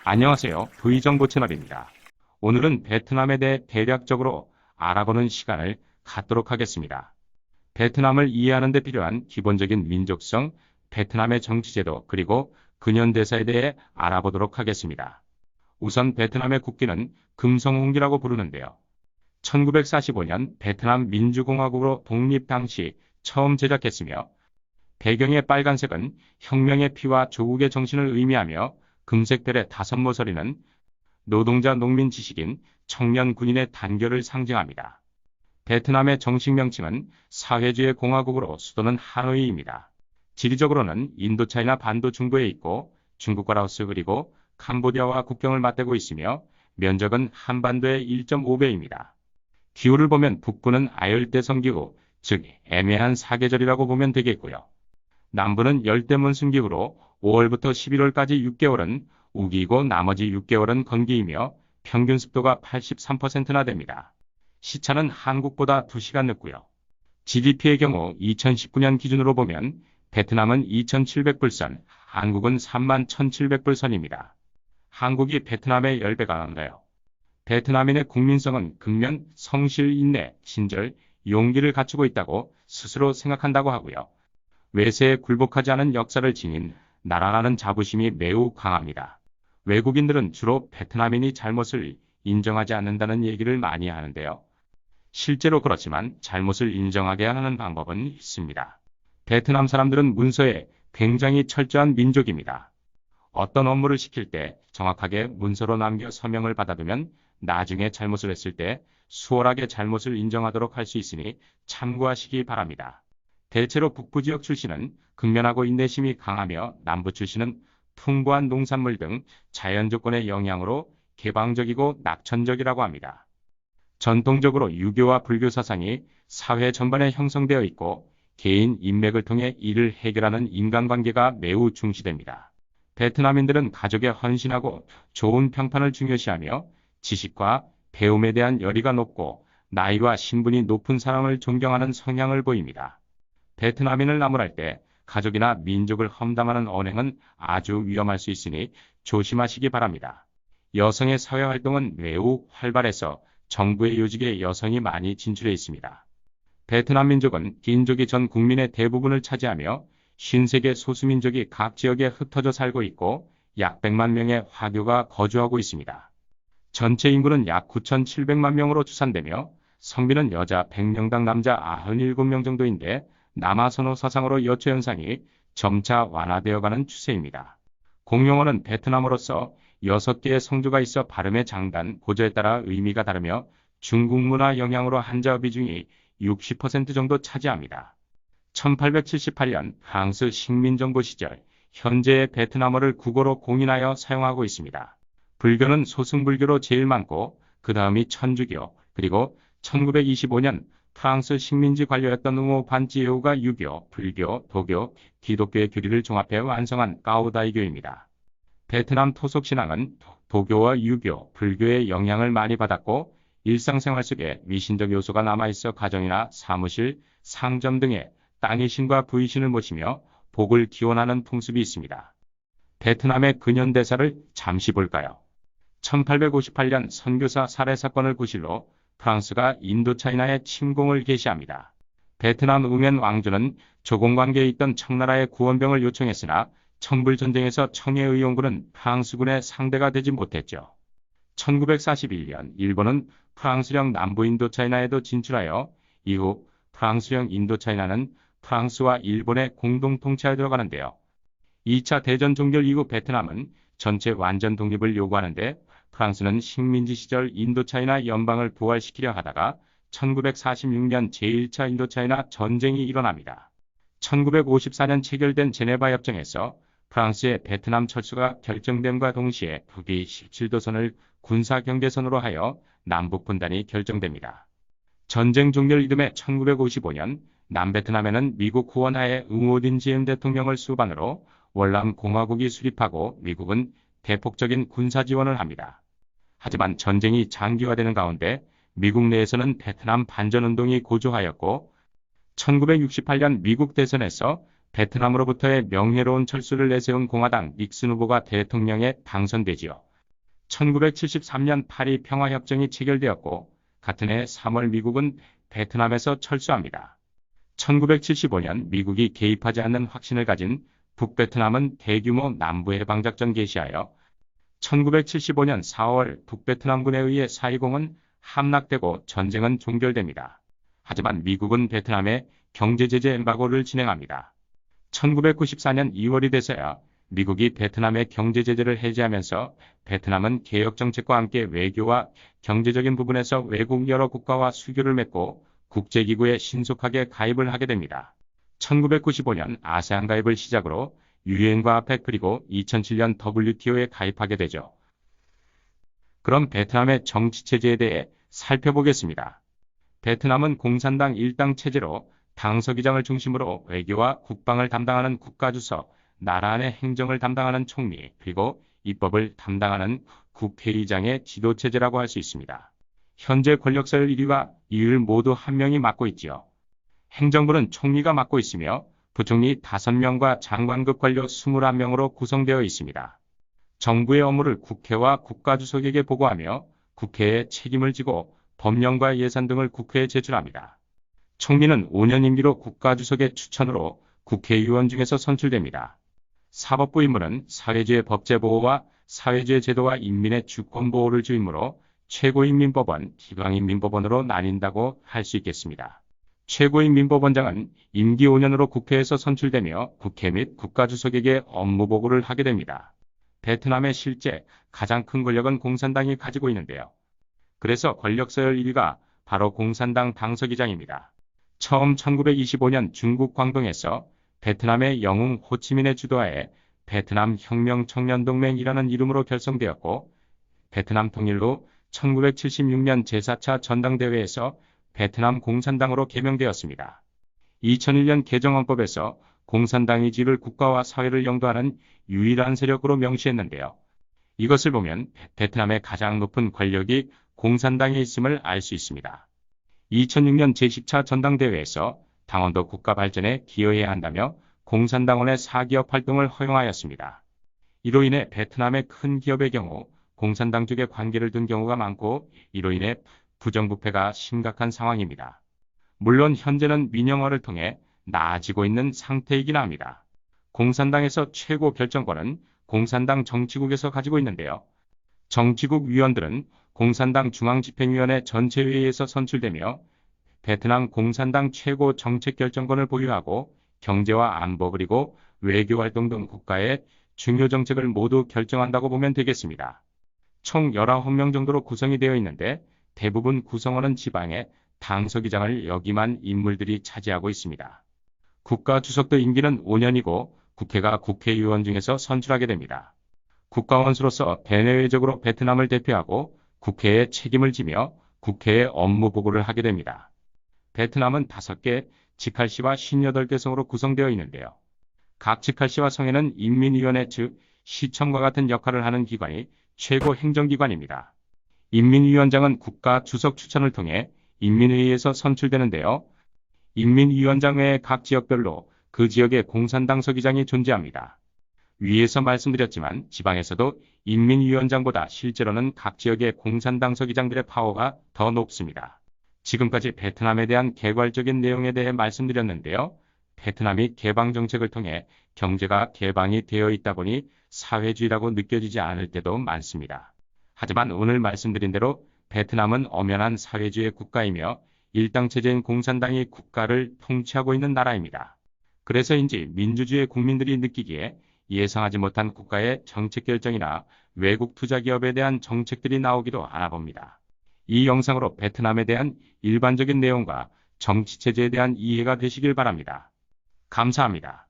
안녕하세요. V정보 채널입니다. 오늘은 베트남에 대해 대략적으로 알아보는 시간을 갖도록 하겠습니다. 베트남을 이해하는 데 필요한 기본적인 민족성, 베트남의 정치제도, 그리고 근현대사에 대해 알아보도록 하겠습니다. 우선 베트남의 국기는 금성홍기라고 부르는데요. 1945년 베트남 민주공화국으로 독립 당시 처음 제작했으며 배경의 빨간색은 혁명의 피와 조국의 정신을 의미하며 금색 별의 5모서리는 노동자, 농민, 지식인, 청년, 군인의 단결을 상징합니다. 베트남의 정식 명칭은 사회주의 공화국으로 수도는 하노이입니다. 지리적으로는 인도차이나 반도 중부에 있고 중국과 라오스 그리고 캄보디아와 국경을 맞대고 있으며 면적은 한반도의 1.5배입니다. 기후를 보면 북부는 아열대성 기후, 즉 애매한 사계절이라고 보면 되겠고요. 남부는 열대몬순기후로 5월부터 11월까지 6개월은 우기이고 나머지 6개월은 건기이며 평균 습도가 83%나 됩니다. 시차는 한국보다 2시간 늦고요. GDP의 경우 2019년 기준으로 보면 베트남은 2,700불선, 한국은 31,700불선입니다. 한국이 베트남의 10배가 넘나요. 베트남인의 국민성은 근면, 성실, 인내, 친절, 용기를 갖추고 있다고 스스로 생각한다고 하고요. 외세에 굴복하지 않은 역사를 지닌 나라라는 자부심이 매우 강합니다. 외국인들은 주로 베트남인이 잘못을 인정하지 않는다는 얘기를 많이 하는데요. 실제로 그렇지만 잘못을 인정하게 하는 방법은 있습니다. 베트남 사람들은 문서에 굉장히 철저한 민족입니다. 어떤 업무를 시킬 때 정확하게 문서로 남겨 서명을 받아두면 나중에 잘못을 했을 때 수월하게 잘못을 인정하도록 할 수 있으니 참고하시기 바랍니다. 대체로 북부 지역 출신은 근면하고 인내심이 강하며 남부 출신은 풍부한 농산물 등 자연 조건의 영향으로 개방적이고 낙천적이라고 합니다. 전통적으로 유교와 불교 사상이 사회 전반에 형성되어 있고 개인 인맥을 통해 이를 해결하는 인간관계가 매우 중시됩니다. 베트남인들은 가족에 헌신하고 좋은 평판을 중요시하며 지식과 배움에 대한 열의가 높고 나이와 신분이 높은 사람을 존경하는 성향을 보입니다. 베트남인을 나무랄 때 가족이나 민족을 험담하는 언행은 아주 위험할 수 있으니 조심하시기 바랍니다. 여성의 사회활동은 매우 활발해서 정부의 요직에 여성이 많이 진출해 있습니다. 베트남 민족은 긴족이 전 국민의 대부분을 차지하며 53개 소수민족이 각 지역에 흩어져 살고 있고 약 100만 명의 화교가 거주하고 있습니다. 전체 인구는 약 9,700만 명으로 추산되며 성비는 여자 100명당 남자 97명 정도인데 남아선호 사상으로 여초 현상이 점차 완화되어가는 추세입니다. 공용어는 베트남어로서 6개의 성조가 있어 발음의 장단, 고저에 따라 의미가 다르며 중국 문화 영향으로 한자어 비중이 60% 정도 차지합니다. 1878년 프랑스 식민정부 시절 현재의 베트남어를 국어로 공인하여 사용하고 있습니다. 불교는 소승불교로 제일 많고 그 다음이 천주교, 그리고 1925년 프랑스 식민지 관료였던 응호 반지에우가 유교, 불교, 도교, 기독교의 교리를 종합해 완성한 까오다이교입니다. 베트남 토속 신앙은 도교와 유교, 불교의 영향을 많이 받았고 일상생활 속에 미신적 요소가 남아있어 가정이나 사무실, 상점 등에 땅의 신과 부의 신을 모시며 복을 기원하는 풍습이 있습니다. 베트남의 근현대사를 잠시 볼까요? 1858년 선교사 살해 사건을 구실로 프랑스가 인도차이나에 침공을 개시합니다. 베트남 응엔 왕조는 조공관계에 있던 청나라의 구원병을 요청했으나 청불전쟁에서 청해 의용군은 프랑스군의 상대가 되지 못했죠. 1941년 일본은 프랑스령 남부인도차이나에도 진출하여 이후 프랑스령 인도차이나는 프랑스와 일본의 공동 통치하에 들어가는데요. 2차 대전 종결 이후 베트남은 전체 완전 독립을 요구하는데 프랑스는 식민지 시절 인도차이나 연방을 부활시키려 하다가 1946년 제1차 인도차이나 전쟁이 일어납니다. 1954년 체결된 제네바 협정에서 프랑스의 베트남 철수가 결정됨과 동시에 북위 17도선을 군사경계선으로 하여 남북 분단이 결정됩니다. 전쟁 종결 이듬해 1955년 남베트남에는 미국 후원하에 응호딘 지엠 대통령을 수반으로 월남 공화국이 수립하고 미국은 대폭적인 군사 지원을 합니다. 하지만 전쟁이 장기화되는 가운데 미국 내에서는 베트남 반전운동이 고조하였고 1968년 미국 대선에서 베트남으로부터의 명예로운 철수를 내세운 공화당 닉슨 후보가 대통령에 당선되지요. 1973년 파리 평화협정이 체결되었고 같은 해 3월 미국은 베트남에서 철수합니다. 1975년 미국이 개입하지 않는 확신을 가진 북베트남은 대규모 남부해방작전 개시하여 1975년 4월 북베트남군에 의해 사이공은 함락되고 전쟁은 종결됩니다. 하지만 미국은 베트남에 경제제재 엠바고를 진행합니다. 1994년 2월이 돼서야 미국이 베트남의 경제제재를 해제하면서 베트남은 개혁정책과 함께 외교와 경제적인 부분에서 외국 여러 국가와 수교를 맺고 국제기구에 신속하게 가입을 하게 됩니다. 1995년 아세안 가입을 시작으로 유엔과 아펙 그리고 2007년 WTO에 가입하게 되죠. 그럼 베트남의 정치체제에 대해 살펴보겠습니다. 베트남은 공산당 일당 체제로 당서기장을 중심으로 외교와 국방을 담당하는 국가주석, 나라 안의 행정을 담당하는 총리, 그리고 입법을 담당하는 국회의장의 지도체제라고 할 수 있습니다. 현재 권력서열 1위와 2위를 모두 한 명이 맡고 있지요. 행정부는 총리가 맡고 있으며 부총리 5명과 장관급 관료 21명으로 구성되어 있습니다. 정부의 업무를 국회와 국가주석에게 보고하며 국회에 책임을 지고 법령과 예산 등을 국회에 제출합니다. 총리는 5년 임기로 국가주석의 추천으로 국회의원 중에서 선출됩니다. 사법부 임무는 사회주의 법제보호와 사회주의 제도와 인민의 주권보호를 주임으로 최고인민법원, 지방인민법원으로 나뉜다고 할 수 있겠습니다. 최고인민법원장은 임기 5년으로 국회에서 선출되며 국회 및 국가주석에게 업무 보고를 하게 됩니다. 베트남의 실제 가장 큰 권력은 공산당이 가지고 있는데요. 그래서 권력서열 1위가 바로 공산당 당서기장입니다. 처음 1925년 중국 광동에서 베트남의 영웅 호치민의 주도하에 베트남 혁명청년동맹이라는 이름으로 결성되었고 베트남 통일 후 1976년 제4차 전당대회에서 베트남 공산당으로 개명되었습니다. 2001년 개정헌법에서 공산당의 지를 국가와 사회를 영도하는 유일한 세력으로 명시했는데요. 이것을 보면 베트남의 가장 높은 권력이 공산당에 있음을 알 수 있습니다. 2006년 제10차 전당대회에서 당원도 국가 발전에 기여해야 한다며 공산당원의 사기업 활동을 허용하였습니다. 이로 인해 베트남의 큰 기업의 경우 공산당 쪽에 관계를 둔 경우가 많고 이로 인해 부정부패가 심각한 상황입니다. 물론 현재는 민영화를 통해 나아지고 있는 상태이긴 합니다. 공산당에서 최고 결정권은 공산당 정치국에서 가지고 있는데요. 정치국 위원들은 공산당 중앙집행위원회 전체회의에서 선출되며 베트남 공산당 최고 정책결정권을 보유하고 경제와 안보 그리고 외교활동 등 국가의 중요 정책을 모두 결정한다고 보면 되겠습니다. 총 19명 정도로 구성이 되어 있는데 대부분 구성원은 지방의 당서기장을 역임한 인물들이 차지하고 있습니다. 국가주석도 임기는 5년이고 국회가 국회의원 중에서 선출하게 됩니다. 국가원수로서 대내외적으로 베트남을 대표하고 국회에 책임을 지며 국회에 업무 보고를 하게 됩니다. 베트남은 5개 직할시와 58개성으로 구성되어 있는데요. 각 직할시와 성에는 인민위원회 즉 시청과 같은 역할을 하는 기관이 최고 행정기관입니다. 인민위원장은 국가주석 추천을 통해 인민회의에서 선출되는데요. 인민위원장 외에 각 지역별로 그 지역의 공산당 서기장이 존재합니다. 위에서 말씀드렸지만 지방에서도 인민위원장보다 실제로는 각 지역의 공산당 서기장들의 파워가 더 높습니다. 지금까지 베트남에 대한 개괄적인 내용에 대해 말씀드렸는데요. 베트남이 개방 정책을 통해 경제가 개방이 되어 있다 보니 사회주의라고 느껴지지 않을 때도 많습니다. 하지만 오늘 말씀드린 대로 베트남은 엄연한 사회주의 국가이며 일당체제인 공산당이 국가를 통치하고 있는 나라입니다. 그래서인지 민주주의 국민들이 느끼기에 예상하지 못한 국가의 정책 결정이나 외국 투자 기업에 대한 정책들이 나오기도 하나 봅니다. 이 영상으로 베트남에 대한 일반적인 내용과 정치체제에 대한 이해가 되시길 바랍니다. 감사합니다.